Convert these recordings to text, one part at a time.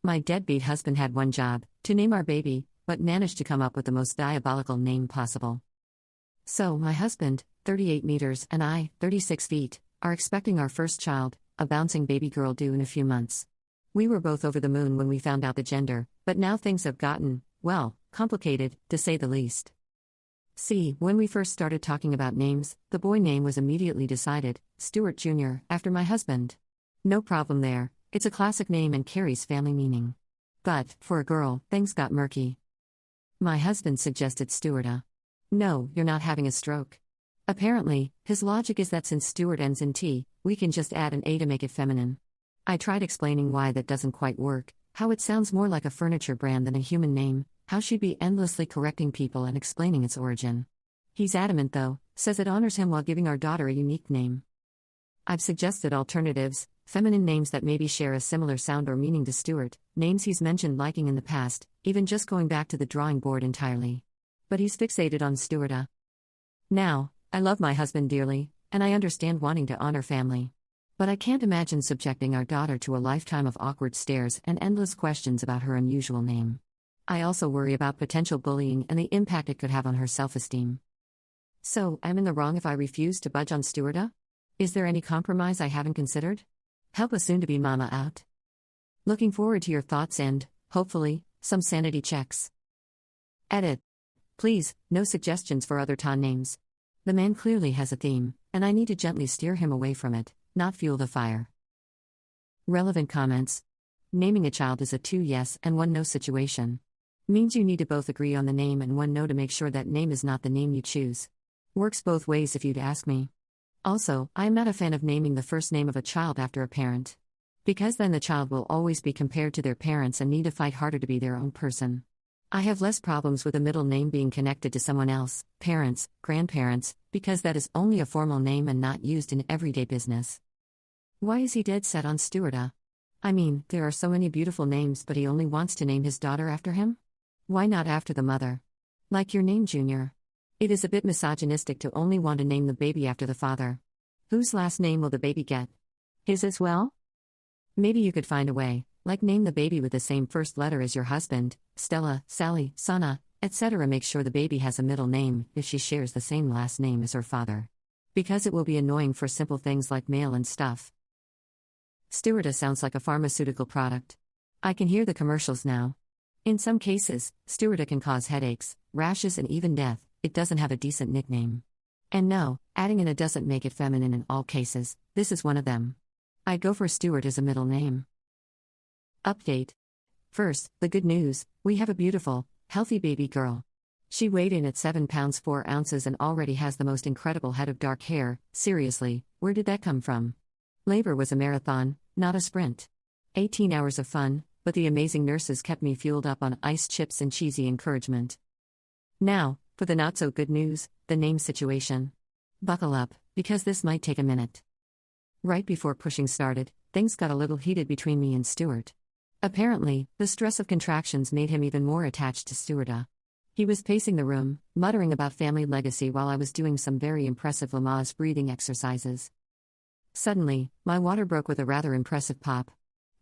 My deadbeat husband had one job, to name our baby, but managed to come up with the most diabolical name possible. So, my husband, 38 meters, and I, 36 feet, are expecting our first child, a bouncing baby girl due in a few months. We were both over the moon when we found out the gender, but now things have gotten, well, complicated, to say the least. See, when we first started talking about names, the boy name was immediately decided, Stuart Jr., after my husband. No problem there, it's a classic name and carries family meaning. But, for a girl, things got murky. My husband suggested Stuarta. No, you're not having a stroke. Apparently, his logic is that since Stuart ends in T, we can just add an A to make it feminine. I tried explaining why that doesn't quite work, how it sounds more like a furniture brand than a human name, how she'd be endlessly correcting people and explaining its origin. He's adamant though, says it honors him while giving our daughter a unique name. I've suggested alternatives, feminine names that maybe share a similar sound or meaning to Stuart, names he's mentioned liking in the past, even just going back to the drawing board entirely. But he's fixated on Stuarta. Now, I love my husband dearly, and I understand wanting to honor family. But I can't imagine subjecting our daughter to a lifetime of awkward stares and endless questions about her unusual name. I also worry about potential bullying and the impact it could have on her self-esteem. So, I'm in the wrong if I refuse to budge on Stuarta? Is there any compromise I haven't considered? Help a soon-to-be mama out. Looking forward to your thoughts and, hopefully, some sanity checks. Edit. Please, no suggestions for other Ton names. The man clearly has a theme, and I need to gently steer him away from it, not fuel the fire. Relevant comments. Naming a child is a 2 yes and 1 no situation. Means you need to both agree on the name and 1 no to make sure that name is not the name you choose. Works both ways if you'd ask me. Also, I am not a fan of naming the first name of a child after a parent. Because then the child will always be compared to their parents and need to fight harder to be their own person. I have less problems with a middle name being connected to someone else, parents, grandparents, because that is only a formal name and not used in everyday business. Why is he dead set on Stuarta? I mean, there are so many beautiful names, but he only wants to name his daughter after him? Why not after the mother? Like your name, Junior. It is a bit misogynistic to only want to name the baby after the father. Whose last name will the baby get? His as well? Maybe you could find a way, like name the baby with the same first letter as your husband, Stella, Sally, Sana, etc. Make sure the baby has a middle name if she shares the same last name as her father. Because it will be annoying for simple things like mail and stuff. Stuarta sounds like a pharmaceutical product. I can hear the commercials now. In some cases, Stuarta can cause headaches, rashes and even death. It doesn't have a decent nickname. And no, adding in a doesn't make it feminine in all cases, this is one of them. I'd go for Stuart as a middle name. Update. First, the good news, we have a beautiful, healthy baby girl. She weighed in at 7 pounds 4 ounces and already has the most incredible head of dark hair. Seriously, where did that come from? Labor was a marathon, not a sprint. 18 hours of fun, but the amazing nurses kept me fueled up on ice chips and cheesy encouragement. Now, for the not-so-good news, the name situation. Buckle up, because this might take a minute. Right before pushing started, things got a little heated between me and Stuart. Apparently, the stress of contractions made him even more attached to Stuarta. He was pacing the room, muttering about family legacy while I was doing some very impressive Lamaze breathing exercises. Suddenly, my water broke with a rather impressive pop.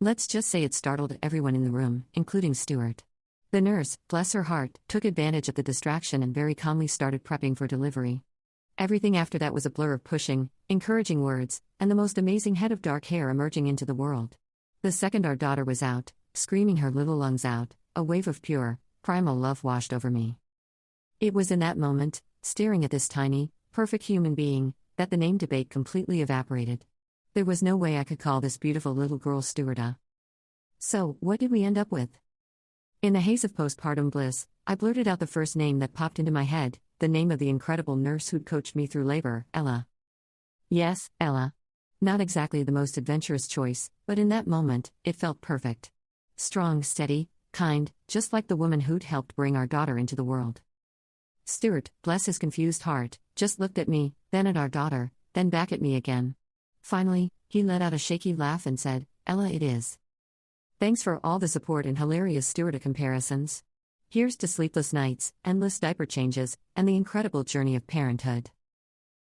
Let's just say it startled everyone in the room, including Stuart. The nurse, bless her heart, took advantage of the distraction and very calmly started prepping for delivery. Everything after that was a blur of pushing, encouraging words, and the most amazing head of dark hair emerging into the world. The second our daughter was out, screaming her little lungs out, a wave of pure, primal love washed over me. It was in that moment, staring at this tiny, perfect human being, that the name debate completely evaporated. There was no way I could call this beautiful little girl Stuarta. So, what did we end up with? In the haze of postpartum bliss, I blurted out the first name that popped into my head, the name of the incredible nurse who'd coached me through labor, Ella. Yes, Ella. Not exactly the most adventurous choice, but in that moment, it felt perfect. Strong, steady, kind, just like the woman who'd helped bring our daughter into the world. Stuart, bless his confused heart, just looked at me, then at our daughter, then back at me again. Finally, he let out a shaky laugh and said, Ella it is. Thanks for all the support and hilarious Stuarta comparisons. Here's to sleepless nights, endless diaper changes, and the incredible journey of parenthood.